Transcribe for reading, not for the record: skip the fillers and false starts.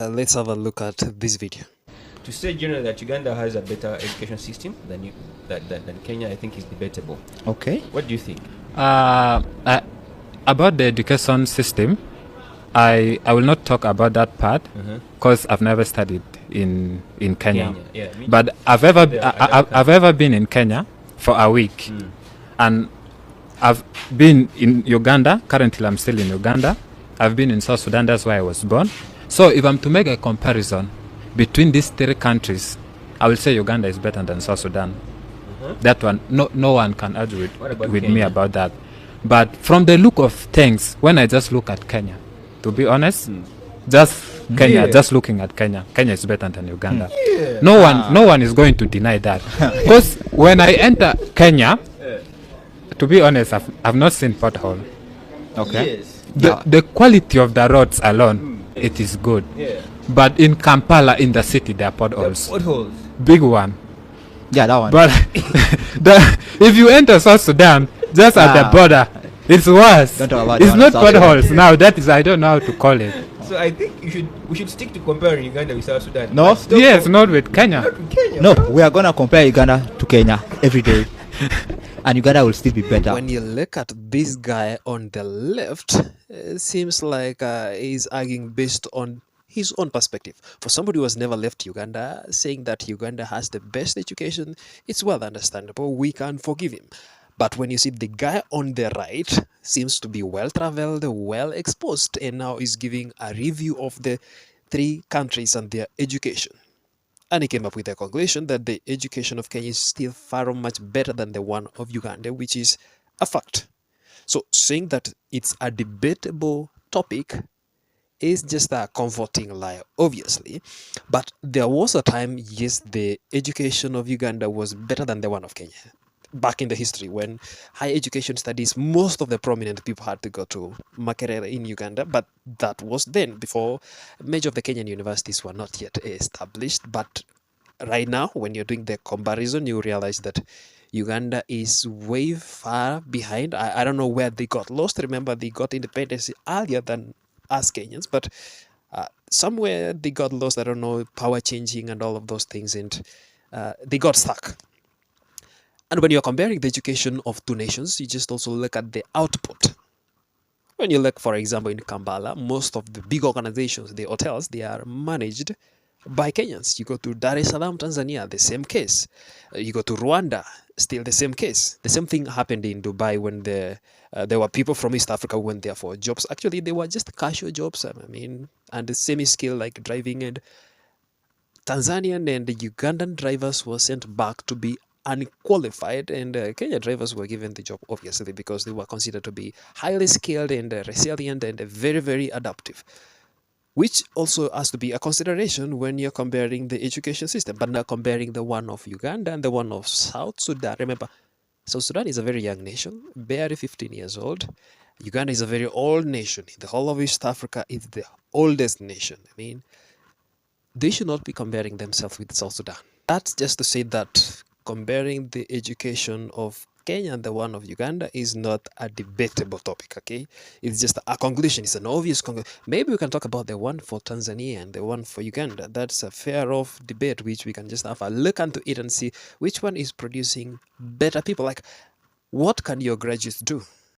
Let's have a look at this video. To say generally that Uganda has a better education system than Kenya, I think is debatable. Okay. What do you think? About the education system, I will not talk about that part because I've never studied in Kenya. Yeah, But I've ever been in Kenya for a week, and I've been in Uganda. Currently, I'm still in Uganda. I've been in South Sudan. That's where I was born. So if I'm to make a comparison between these three countries, I will say Uganda is better than South Sudan. That one, no one can argue with me about that. But from the look of things, when I just look at Kenya, to be honest, just looking at Kenya is better than Uganda. No one is going to deny that. Because when I enter Kenya, to be honest, I've not seen pothole. Okay. Yes. The quality of the roads alone, it is good. Yeah. But in Kampala, in the city, there are potholes. Potholes. Big one. Yeah, that one. But if you enter South Sudan, just at the border, it's worse. Don't talk about it's that not South Sudan. potholes now. That is, I don't know how to call it. So I think we should stick to comparing Uganda with South Sudan. No. Yes, not with Kenya. Not with Kenya. No, we are gonna compare Uganda to Kenya every day, and Uganda will still be better. When you look at this guy on the left, it seems like he's arguing based on his own perspective. For somebody who has never left Uganda, saying that Uganda has the best education, it's well understandable. We can forgive him. But when you see the guy on the right seems to be well-traveled, well-exposed, and now is giving a review of the three countries and their education. And he came up with a conclusion that the education of Kenya is still far much better than the one of Uganda, which is a fact. So saying that it's a debatable topic is just a comforting lie, obviously. But there was a time, yes, the education of Uganda was better than the one of Kenya. Back in the history, when higher education studies, most of the prominent people had to go to Makerere in Uganda, but that was then, before major of the Kenyan universities were not yet established. But right now, when you're doing the comparison, you realize that Uganda is way far behind. I don't know where they got lost. Remember, they got independence earlier than us Kenyans, but somewhere they got lost. I don't know, power changing and all of those things, and they got stuck. And when you're comparing the education of two nations, you just also look at the output. When you look, for example, in Kampala, most of the big organizations, the hotels, they are managed by Kenyans. You go to Dar es Salaam, Tanzania, the same case. You go to Rwanda, still the same case. The same thing happened in Dubai when there were people from East Africa who went there for jobs. Actually, they were just casual jobs, and the semi-skill like driving. And Tanzanian and the Ugandan drivers were sent back to be unqualified, and Kenya drivers were given the job, obviously, because they were considered to be highly skilled and resilient and very, very adaptive, which also has to be a consideration when you're comparing the education system. But now comparing the one of Uganda and the one of South Sudan. Remember, South Sudan is a very young nation, barely 15 years old. Uganda is a very old nation. In the whole of East Africa, it's the oldest nation. They should not be comparing themselves with South Sudan. That's just to say that comparing the education of Kenya and the one of Uganda is not a debatable topic, okay? It's just a conclusion. It's an obvious conclusion. Maybe we can talk about the one for Tanzania and the one for Uganda. That's a fair off debate, which we can just have a look into it and see which one is producing better people. Like, what can your graduates do?